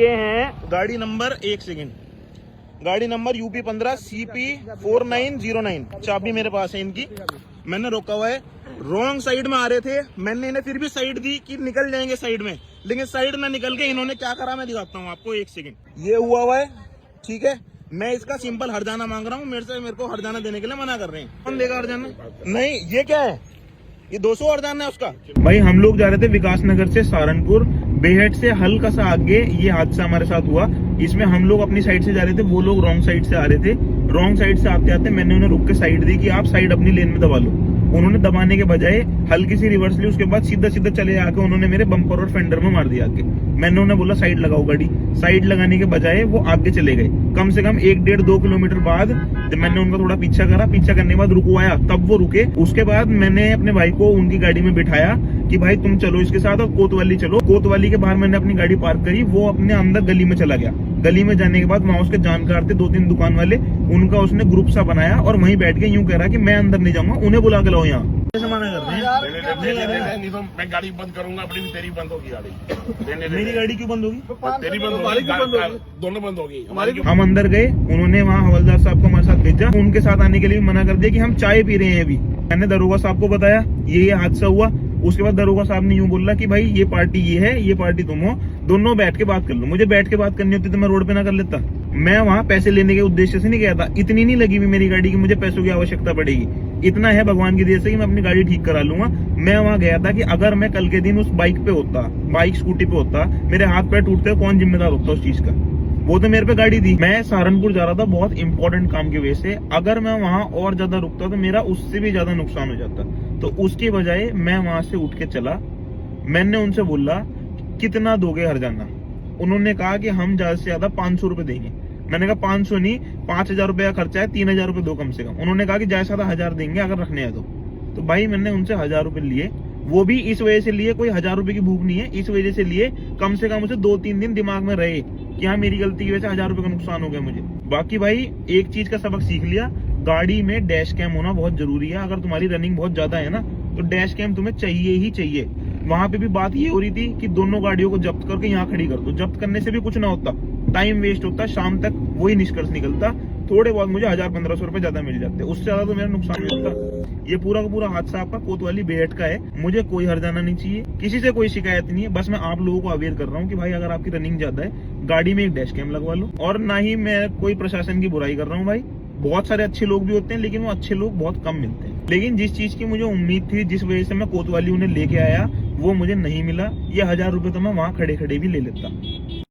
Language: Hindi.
ये है गाड़ी नंबर, एक सेकंड, गाड़ी नंबर UP 15 CP 4909। चाबी मेरे पास है इनकी। मैंने रोका हुआ है, रॉन्ग साइड में आ रहे थे, मैंने इन्हें फिर भी साइड दी कि निकल जाएंगे साइड में, लेकिन साइड में निकल के इन्होंने क्या करा मैं दिखाता हूँ आपको, एक सेकंड। ये हुआ है, ठीक है, मैं इसका सिंपल हरजाना मांग रहा हूँ, मेरे को हरजाना देने के लिए मना कर रहे हैं। कौन देगा हरजाना? नहीं, ये क्या है, ये 200 हरजाना है उसका। भाई हम लोग जा रहे थे विकास नगर से सहारनपुर, बेहट से हल्का सा आगे ये हादसा हमारे साथ हुआ। इसमें हम लोग अपनी साइड से जा रहे थे, वो लोग रॉन्ग साइड से आ रहे थे। रॉन्ग साइड से आते आते मैंने उन्हें रुक के साइड दी कि आप साइड अपनी लेन में दबा लो। उन्होंने दबाने के बजाय हल्की सी रिवर्स ली, उसके बाद सीधा सीधा चले आके उन्होंने मेरे बम्पर और फेंडर में मार दिया आगे। मैंने उन्हें बोला साइड लगाओ गाड़ी, साइड लगाने के बजाय वो आगे चले गए। कम से कम 1-1.5-2 किलोमीटर बाद जब मैंने उनका थोड़ा पीछा करा, पीछा करने के बाद रुकवाया, तब वो रुके। उसके बाद मैंने अपने भाई को उनकी गाड़ी में बिठाया कि भाई तुम चलो इसके साथ और कोतवाली चलो। कोतवाली के बाहर मैंने अपनी गाड़ी पार्क करी, वो अपने अंदर गली में चला गया। गली में जाने के बाद वहां उसके जानकार थे 2-3 दुकान वाले, उनका उसने ग्रुप सा बनाया और वहीं बैठ के यूं कह रहा कि मैं अंदर नहीं जाऊंगा, उन्हें बुला के लाओ यहाँ। मना कर रहे हैं, नहीं तो मैं गाड़ी बंद करूंगा, अपनी भी तेरी बंद होगी गाड़ी। मेरी गाड़ी क्यों बंद होगी? तेरी बंद होगी, दोनों बंद होगी हमारी। हम अंदर गए, उन्होंने वहाँ हवलदार साहब को हमारे साथ भेजा, उनके साथ आने के लिए मना कर दिया कि हम चाय पी रहे हैं अभी। मैंने दरोगा साहब को बताया ये हादसा हुआ। उसके बाद दरोगा साहब ने यूं बोला कि भाई ये पार्टी ये है, ये पार्टी तुम हो, दोनों बैठ के बात कर लो। मुझे बैठ के बात करनी होती तो मैं रोड पे ना कर लेता। मैं वहाँ पैसे लेने के उद्देश्य से नहीं गया था, इतनी नहीं लगी हुई मेरी गाड़ी की मुझे पैसों की आवश्यकता पड़ेगी। इतना है भगवान की दया से कि मैं अपनी गाड़ी ठीक करा लूंगा। मैं वहाँ गया था कि अगर मैं कल के दिन उस बाइक पे होता, बाइक स्कूटी पे होता, मेरे हाथ पैर टूटते, कौन जिम्मेदार होता उस चीज का? वो तो मेरे पे गाड़ी थी। मैं सहारनपुर जा रहा था बहुत इंपॉर्टेंट काम की वजह से, अगर मैं वहां और ज्यादा रुकता तो मेरा उससे भी ज्यादा नुकसान हो जाता। तो उसके बजाय मैं वहां से उठ के चला। मैंने उनसे बोला कितना दोगे हरजाना? उन्होंने कहा कि हम ज्यादा से ज्यादा 500 रुपए देंगे। मैंने कहा 500 नहीं, 5000 रुपए का खर्चा है, 3000 रुपए दो कम से कम। उन्होंने कहा कि ज्यादा से ज्यादा 1000 देंगे अगर रखने हैं तो भाई मैंने उनसे 1000 रुपए लिए। वो भी इस वजह से लिए, कोई 1000 रुपए की भूख नहीं है, इस वजह से लिए कम से कम उसे 2-3 दिन दिमाग में रहे कि हाँ मेरी गलती की वजह से 1000 रुपए का नुकसान हो गया मुझे। बाकी भाई एक चीज का सबक सीख लिया, गाड़ी में डैश कैम होना बहुत जरूरी है। अगर तुम्हारी रनिंग बहुत ज्यादा है ना तो डैश कैम तुम्हें चाहिए ही चाहिए। वहां पे भी बात ये हो रही थी कि दोनों गाड़ियों को जब्त करके यहाँ खड़ी कर दो। जब्त करने से भी कुछ ना होता, टाइम वेस्ट होता, शाम तक वही निष्कर्ष निकलता, थोड़े बहुत मुझे 1000-1500 रुपए ज्यादा मिल जाते, उससे ज्यादा तो मेरा नुकसान नहीं होता। ये पूरा का पूरा हादसा आपका कोतवाली बेहट का है। मुझे कोई हरजाना नहीं चाहिए, किसी से कोई शिकायत नहीं है, बस मैं आप लोगों को अवेयर कर रहा हूँ कि भाई अगर आपकी रनिंग ज्यादा है गाड़ी में एक डैश कैम लगवा लो। और ना ही मैं कोई प्रशासन की बुराई कर रहा हूँ भाई, बहुत सारे अच्छे लोग भी होते हैं लेकिन वो अच्छे लोग बहुत कम मिलते हैं। लेकिन जिस चीज की मुझे उम्मीद थी, जिस वजह से मैं कोतवाली उन्हें लेके आया, वो मुझे नहीं मिला। ये 1000 रुपए तो मैं वहां खड़े खड़े भी ले लेता।